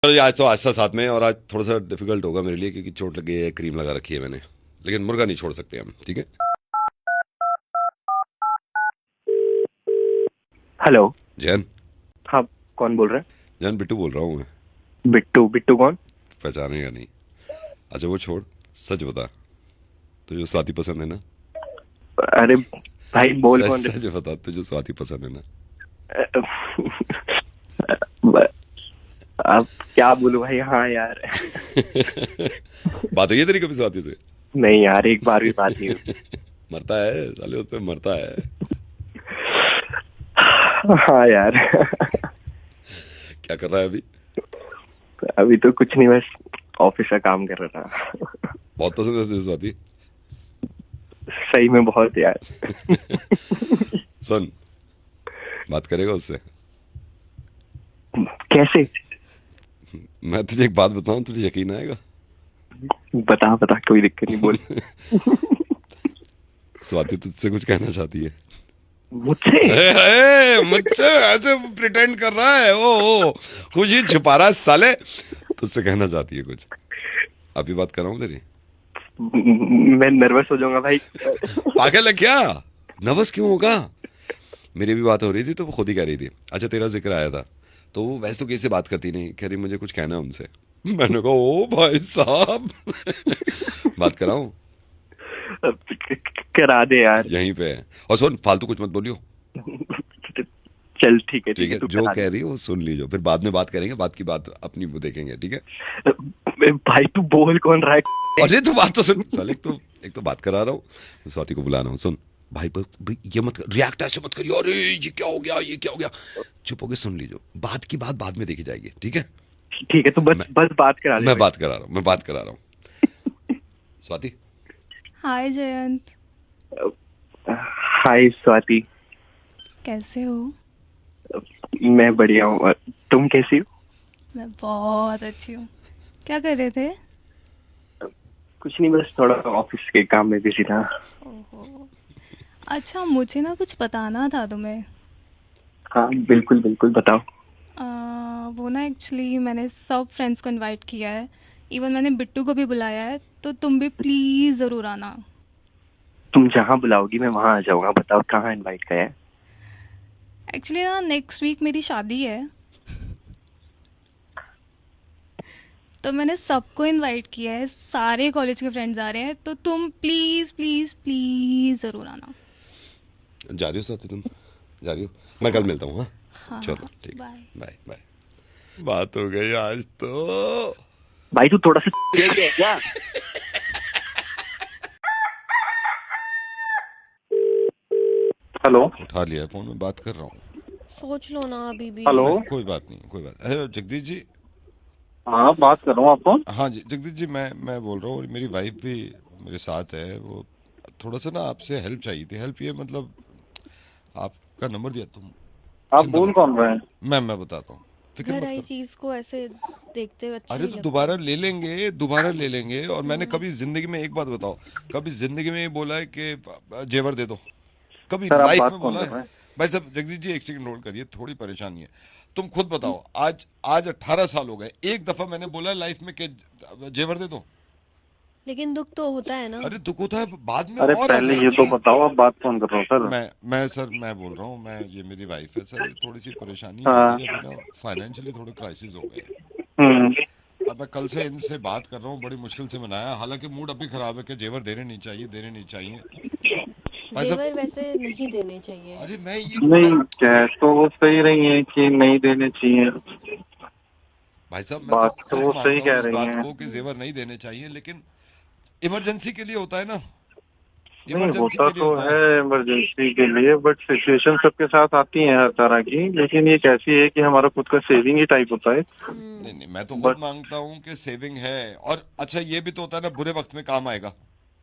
चलो आज तो आस्था साथ में, और आज थोड़ा सा डिफिकल्ट होगा मेरे लिए क्योंकि चोट लग गई है, क्रीम लगा रखी है मैंने, लेकिन मुर्गा नहीं छोड़ सकते हम, ठीक है। हेलो। जैन। हाँ, कौन बोल रहा है? जैन बिट्टू बोल रहा हूँ मैं। बिट्टू? बिट्टू कौन? पहचानेगा नहीं। अच्छा वो छोड़, सच बता, तुझे स्वाति पसंद है ना? अरे भाई, बोल सच कौन सच बता, तुझे स्वाति पसंद है ना? रहे? अब क्या बोलूं भाई। हाँ यार। बात हुई है तेरी कभी स्वाति से? नहीं यार, एक बार भी बात नहीं हुई। मरता है साले, उस पे मरता है। हाँ यार। क्या कर रहा है अभी? अभी तो कुछ नहीं, बस ऑफिस का काम कर रहा था। बहुत पसंद है तुझे स्वाति? सही में बहुत यार। सुन, बात करेगा उससे? कैसे? मैं तुझे एक बात बताऊं, तुझे यकीन आएगा? बता बता, कोई दिक्कत नहीं, बोल। स्वाति तुझसे कुछ कहना चाहती है। मुझसे? मुझसे ऐसे प्रिटेंड कर रहा है, ओ कुछ ही छुपा रहा है साले। तुझसे कहना चाहती है कुछ। अभी बात कर रहा हूँ तेरी। मैं नर्वस हो जाऊंगा भाई। पागल है क्या? नर्वस क्यों होगा? मेरी भी बात हो रही थी तो वो खुद ही कह रही थी। अच्छा तेरा जिक्र आया था, तो वो वैसे तो किसी से बात करती नहीं, कह रही मुझे कुछ कहना है उनसे। मैंने कहा ओ भाई साहब। बात कराऊं? करा दे यार। यहीं पे है। और सुन, फालतू कुछ मत बोलियो। चल ठीक है, ठीक है, तू जो करा कह दे। रही है वो सुन लीजिए, फिर बाद में बात करेंगे, बात की बात अपनी वो देखेंगे, ठीक है। भाई तू बोल कौन रहा है? अरे तो बात तो सुन साले, एक तो बात करा रहा हूँ, स्वाति को बुला रहा हूँ। सुन भाई, भाई ये मत रिएक्ट ऐसे मत करियो, अरे ये क्या हो गया, ये क्या हो गया। चुप होके सुन लीजिए, बात की बात बाद में देखी जाएगी, ठीक है। ठीक है, तू बस मैं बस बात करा दे मैं भाई। बात करा रहा हूँ, मैं बात करा रहा हूँ। स्वाति। हाय जयंत। हाय स्वाति। कैसे हो? मैं बढ़िया हूँ, और तुम कैसी हो? मैं बहुत अच्छी हूँ। क्या कर रहे थे? कुछ नहीं, बस थोड़ा ऑफिस के काम में बिजी था। ओहो। अच्छा, मुझे ना कुछ बताना था तुम्हें। हाँ बिल्कुल बिल्कुल, बताओ। वो ना एक्चुअली मैंने सब फ्रेंड्स को इनवाइट किया है। इवन मैंने बिट्टू को भी बुलाया है, तो तुम भी प्लीज़ ज़रूर आना। तुम जहाँ बुलाओगी मैं वहाँ आ जाऊंगा। बताओ कहाँ इनवाइट किया है? एक्चुअली ना नेक्स्ट वीक मेरी शादी है, तो मैंने सबको इनवाइट किया है, सारे कॉलेज के फ्रेंड्स आ रहे हैं, तो तुम प्लीज़ प्लीज़ प्लीज़ ज़रूर आना। जा रही हो स्वाति तुम? जा रही हो? मैं कल मिलता हूँ, हाँ। हाँ हाँ चलो हाँ, ठीक। बाय। Bye bye. बात हो गई आज तो। भाई तू थोड़ा सा है क्या? हेलो। उठा लिया फोन, में बात कर रहा हूँ। सोच लो ना अभी भी। हेलो। नहीं कोई बात नहीं, कोई बात। हेलो जगदीश जी। हाँ, बात कर रहा हूँ आपको। हाँ जी जगदीश जी, मैं बोल रहा हूँ, और मेरी वाइफ भी मेरे साथ है। वो थोड़ा सा ना आपसे हेल्प चाहिए थी। हेल्प ये मतलब, आपका नंबर दिया तुम। आप चिंता बोल मत कौन करो, रहे हैं? मैं बताता हूँ, फिक्र घर मत आई करो। चीज को ऐसे देखते हुए अच्छा अरे नहीं तो लगता। दोबारा ले लेंगे, दोबारा ले लेंगे। और मैंने कभी जिंदगी में, एक बात बताओ, कभी जिंदगी में ये बोला है कि जेवर दे दो? कभी सर, आप लाइफ बात में कौन बोला कर है? रहे हैं? भाई साहब जगदीश जी, एक सेकंड होल्ड करिए, थोड़ी परेशानी है। तुम खुद बताओ, आज आज 18 साल हो गए, एक दफा मैंने बोला लाइफ में कि जेवर दे दो? लेकिन दुख तो होता है ना। अरे दुख होता है, बाद में अरे और आ पहले ये जाएगा। तो बताओ, आप बात कौन कर रहे हो सर? मैं सर, मैं बोल रहा हूँ, मैं ये मेरी वाइफ है सर, थोड़ी सी परेशानी आ हाँ। रही है अभी ना, फाइनेंशियली थोड़े क्राइसिस हो गए हैं। हम्म। अब मैं कल से इनसे बात कर रहा हूँ, बड़ी मुश्किल से मनाया, हालांकि मूड अभी खराब है कि जेवर देने नहीं चाहिए, देने नहीं चाहिए। भाई साहब, जेवर वैसे नहीं देने चाहिए। अरे मैं नहीं, कह तो वो सही रही है कि नहीं देने चाहिए। भाई साहब मैं तो बात तो खुद वो सही मानता हूँ कह इस रही बात हैं। को कि जेवर नहीं देने चाहिए, लेकिन इमरजेंसी के लिए होता है ना, नहीं, इमरजेंसी होता के लिए तो होता है है। इमरजेंसी के लिए, बट सिचुएशन सबके साथ आती है हर तरह की। लेकिन ये कैसी है कि हमारा खुद का सेविंग ही टाइप होता है। नहीं नहीं, मैं तो खुद बट मांगता हूँ कि सेविंग है, और अच्छा ये भी तो होता है ना, बुरे वक्त में काम आएगा।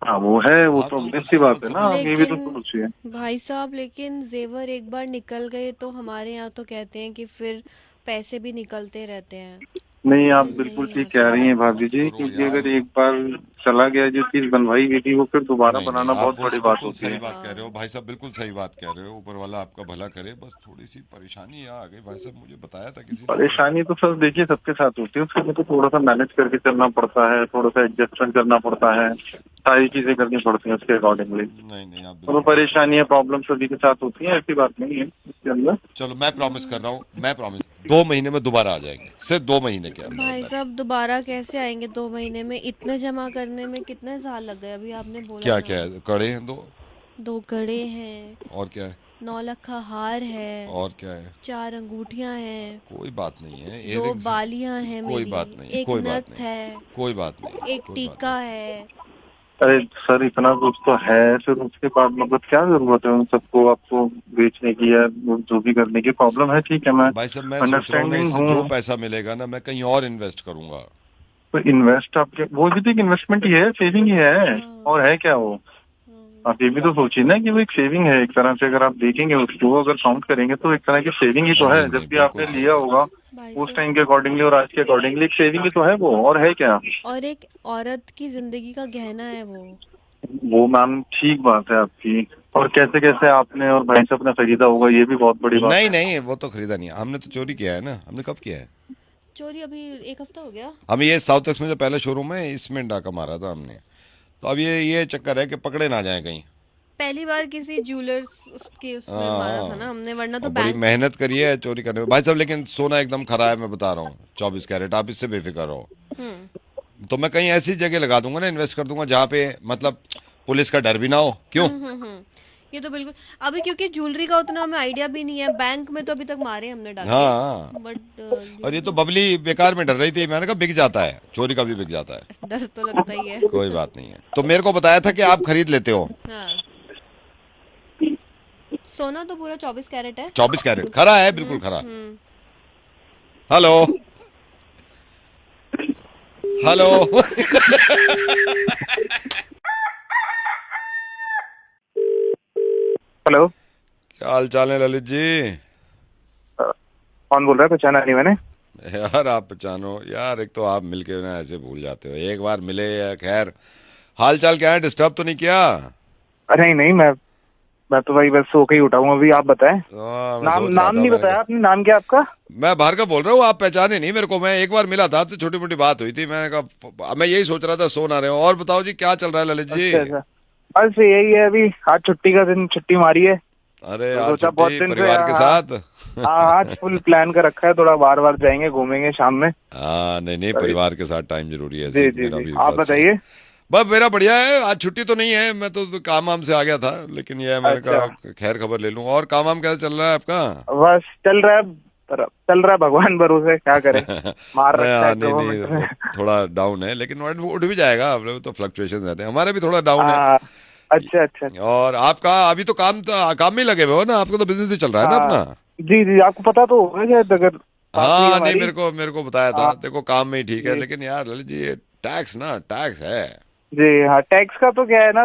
हाँ, वो है, वो हाँ तो तो obvious सी उसी को बात है ना। समझ आप लो। ये भी तो लेकिन सोचिए। भाई साहब, लेकिन जेवर एक बार निकल गए तो हमारे यहाँ तो कहते हैं कि फिर पैसे भी निकलते रहते हैं। नहीं, आप तो बिल्कुल नहीं ठीक ऐसा। कह रही हैं भाभी मत जी, करो क्योंकि यार। अगर एक बार चला गया, जो चीज बनवाई गई थी वो फिर दोबारा नहीं, बनाना आप बहुत बड़ी बात बिल्कुल होती सही है। बात कह रहे हो भाई साहब, बिल्कुल सही बात कह रहे हो। ऊपर वाला आपका भला करे, बस थोड़ी सी परेशानी यहाँ आ गई भाई साहब, मुझे बताया था किसी ने। परेशानी तो सर देखिए सबके साथ होती है, उसके लिए तो थोड़ा सा मैनेज करके चलना पड़ता है, थोड़ा सा एडजस्टमेंट करना पड़ता है, सारी चीजें करनी पड़ती हैं उसके अकॉर्डिंगली। नहीं नहीं, आप तो बिल्कुल। परेशानियां प्रॉब्लम सभी के साथ होती है, ऐसी बात नहीं है इसके अंदर। चलो मैं प्रॉमिस कर रहा हूँ, मैं प्रॉमिस 2 महीने में दोबारा आ जाएंगे, सिर्फ 2 महीने के अंदर भाई अंदर। साहब दोबारा कैसे आएंगे 2 महीने में? इतने जमा करने में कितने साल लग गए? अभी आपने बोला क्या ना। क्या है, कड़े हैं 2, 2 कड़े हैं, और क्या है, 9 लाख का हार है, और क्या है, 4 अंगूठियां हैं, कोई बात नहीं है, 2 earrings हैं, बालियां हैं कोई मेरी, बात नहीं, एक कोई बात नथ नहीं, है, कोई बात नहीं, एक कोई बात टीका है। अरे सर इतना कुछ तो है, फिर उसके बाद मतलब क्या जरूरत है उन सबको आपको बेचने की या वो जो भी करने की? प्रॉब्लम है, ठीक है, मैं नहीं। भाई साहब मैं सोच रहा हूँ ना, अंडरस्टैंडिंग इससे जो हूँ। पैसा मिलेगा ना, मैं कहीं और इन्वेस्ट करूंगा। तो इन्वेस्ट आपके वो भी तो एक इन्वेस्टमेंट ही है, सेविंग ही है, और है क्या वो? आप ये भी तो सोचिए ना कि वो एक सेविंग है एक तरह से, अगर आप देखेंगे उसको, अगर काउंट करेंगे तो एक तरह की सेविंग ही तो नहीं है। नहीं, जब भी बिल्कुल आपने सही लिया बात होगा भाई उस साहब, टाइम के अकॉर्डिंगली और आज के अकॉर्डिंगली एक सेविंग ही तो है वो, और है क्या? और एक औरत की जिंदगी का गहना है वो मैम ठीक बात है आपकी, और कैसे कैसे आपने और भाई साहब ने खरीदा होगा ये भी बहुत बड़ी बात नहीं है। नहीं, वो तो खरीदा नहीं है हमने, तो चोरी किया है ना। हमने कब किया है? चोरी अभी 1 हफ्ता हो गया। हम ये साउथ एक्स में जो पहले शोरूम है, इसमें डाका मारा था हमने। तो अब ये चक्कर है कि पकड़े ना जाए कहीं। पहली बार किसी ज्वेलर्स के उसमें मारा था ना हाँ, हमने, वरना तो और बड़ी बैंक। मेहनत करी है चोरी करने में भाई साहब, लेकिन सोना एकदम खरा है, मैं बता रहा हूँ, 24 कैरेट, आप इससे बेफिक्र रहो। तो मैं कहीं ऐसी जगह लगा दूंगा ना, इन्वेस्ट कर दूंगा जहाँ पे मतलब पुलिस का डर भी ना हो। क्यों? ये तो बिल्कुल। अभी क्योंकि ज्वेलरी का उतना हमें आइडिया भी नहीं है, बैंक में तो अभी तक मारे हमने डाके, हाँ, बट और ये तो बबली बेकार में डर रही थी, मैंने कहा बिक जाता है, चोरी का भी बिक जाता है। डर तो लगता ही है। कोई बात नहीं है। तो मेरे को बताया था कि आप खरीद लेते हो। हाँ, सोना तो पूरा 24 कैरेट है। 24 कैरेट खरा है, बिल्कुल खरा। हम्म। हेलो हेलो हेलो, क्या हाल चाल है ललित जी? कौन बोल रहा है? पहचाना नहीं मैंने। यार आप पहचानो यार, एक तो आप मिलके ना ऐसे भूल जाते हो, एक बार मिले या खैर। हाल चाल क्या है, डिस्टर्ब तो नहीं किया? अरे नहीं नहीं, मैं तो भाई बस सो के ही उठा हूँ अभी। आप बताएं। मैं नाम सोच रहा नाम था, नहीं मैंने बताया कहा आपने, नाम क्या आपका? मैं भार्गव बोल रहा हूँ, आप पहचाने नहीं मेरे को। मैं एक बार मिला था आपसे, छोटी मोटी बात हुई थी, मैंने कहा मैं यही सोच रहा था, सो ना रहे हो। और बताओ जी, क्या चल रहा है ललित जी? अच्छा अच्छा, बस यही है, अभी आज छुट्टी का दिन, छुट्टी मारी है अरे तो आज सोचा बहुत छुट्टी दिन से। परिवार के हाँ साथ? हाँ, आज फुल प्लान कर रखा है, थोड़ा बार बार जाएंगे, घूमेंगे शाम में। हाँ, नहीं नहीं, अरे, परिवार के साथ टाइम जरूरी है, जी ऐसे जी मेरा जी, भी आप बस। बताइए। बस मेरा बढ़िया है, आज छुट्टी तो नहीं है, मैं तो काम वाम से आ गया था, लेकिन ये है, मैंने अच्छा, कहा खैर खबर ले लूं। और काम वाम कैसा चल रहा है आपका? बस चल रहा है, चल रहा है, भगवान भरोसे, क्या करें, मार नहीं रखा है नहीं नहीं, गवर्नमेंट वो ने। थोड़ा डाउन है, लेकिन वो उठ भी जाएगा। अब तो फ्लक्चुएशन रहते हैं, हमारे भी थोड़ा डाउन है। हाँ, अच्छा अच्छा अच्छा। और आपका अभी तो काम में ही लगे हुए हो ना, आपका तो बिजनेस ही चल रहा है ना हाँ अपना? जी जी, आपको पता तो होगा शायद, अगर बात हुई हाँ, नहीं, हमारी। मेरे को बताया था। हाँ देखो काम में ही ठीक है, जी लेकिन यार ललित जी, ये टैक्स है। जी, हाँ टैक्स का तो क्या है ना,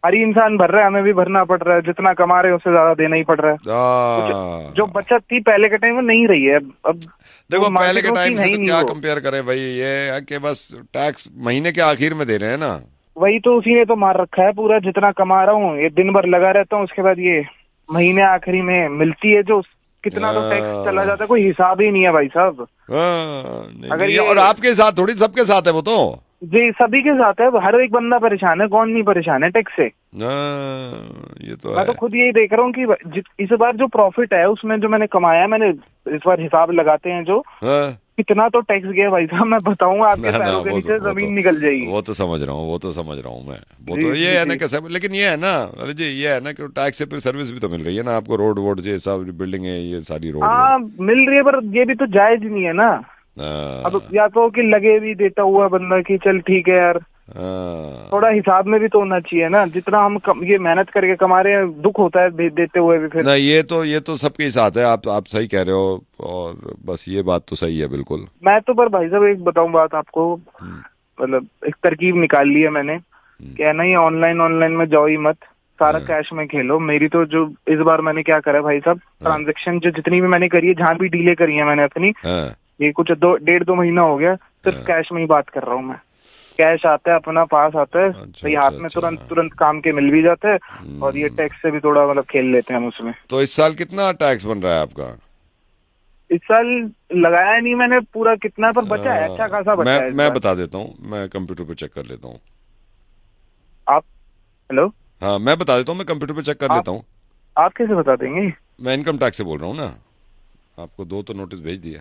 हर ही इंसान भर रहा है, हमें भी भरना पड़ रहा है, जितना कमा रहे हैं उससे ज्यादा देना ही पड़ रहा है। कुछ जो आ, बचत थी पहले के टाइम में नहीं रही है अब तो देखो पहले मार्केट के में टाइम सीन है से ही तो नहीं क्या वो। कंपेयर करें भाई, ये है कि बस टैक्स महीने के आखिर में दे रहे हैं ना। वही तो, उसी ने तो मार रखा है पूरा, जितना कमा रहा हूँ ये दिन भर लगा रहता हूँ, उसके बाद ये महीने आखिरी में मिलती है जो, कितना तो टैक्स चला आ, जाता है, कोई हिसाब ही नहीं है भाई साहब। नहीं अगर नहीं, ये, और आपके साथ थोड़ी, सबके साथ है वो तो। जी सभी के साथ है, हर एक बंदा परेशान है, कौन नहीं परेशान है टैक्स से। ये तो मैं है। तो खुद यही देख रहा हूँ कि इस बार जो प्रॉफिट है उसमें जो मैंने कमाया है, मैंने इस बार हिसाब लगाते हैं जो, हाँ, कितना तो टैक्स गया भाई साहब, मैं बताऊंगा आपके ना ना, पैरों के नीचे जमीन निकल जाएगी। वो तो समझ रहा हूँ, वो तो समझ रहा हूँ मैं। वो जी तो ये जी है ना जी, कैसे, लेकिन ये है ना अरे जी, ये है ना कि टैक्स से फिर सर्विस भी तो मिल रही है ना आपको, रोड वोड ये सब बिल्डिंग है, ये सारी रोड वोड। हाँ मिल रही है, पर ये भी तो जायज नहीं है ना। अब हाँ, या तो कि लगे भी देता हुआ बंदा कि चल ठीक है यार, हाँ, थोड़ा हिसाब में भी तो होना चाहिए ना, जितना हम ये मेहनत करके कमा रहे हैं, दुख होता है देते हुए भी फिर। ना, ये तो सबके साथ है, आप सही कह रहे हो। और बस ये बात तो सही है बिल्कुल। मैं तो पर भाई साहब एक बताऊं बात आपको, हम्म, मतलब एक तरकीब निकाल ली है मैंने, क्या ना, ये ऑनलाइन ऑनलाइन में जाओ ही मत, सारा हाँ, कैश में खेलो। मेरी तो जो इस बार मैंने क्या करा है भाई साहब, हाँ, ट्रांजेक्शन जो जितनी भी मैंने करी है, जहाँ भी डीले करी है मैंने अपनी, हाँ, ये कुछ 1.5-2 महीना हो गया, सिर्फ हाँ। कैश में ही बात कर रहा हूँ मैं। कैश आता है अपना पास आता है, अच्छा, तो ये हाथ अच्छा, में अच्छा। तुरंत तुरंत काम के मिल भी जाते हैं, और ये टैक्स से भी थोड़ा मतलब खेल लेते हैं हम उसमें। तो इस साल कितना टैक्स बन रहा है आपका? इस साल लगाया नहीं मैंने पूरा कितना, पर बचा है, अच्छा खासा बचा है इस मैं बार। बता देता हूँ, मैं कंप्यूटर पे चेक कर लेता हूँ। आप, हेलो, हाँ मैं बता देता हूँ, मैं कंप्यूटर पे चेक कर आप लेता हूँ। आप कैसे बता देंगे? मैं इनकम टैक्स से बोल रहा हूँ ना, आपको 2 तो नोटिस भेज दिया।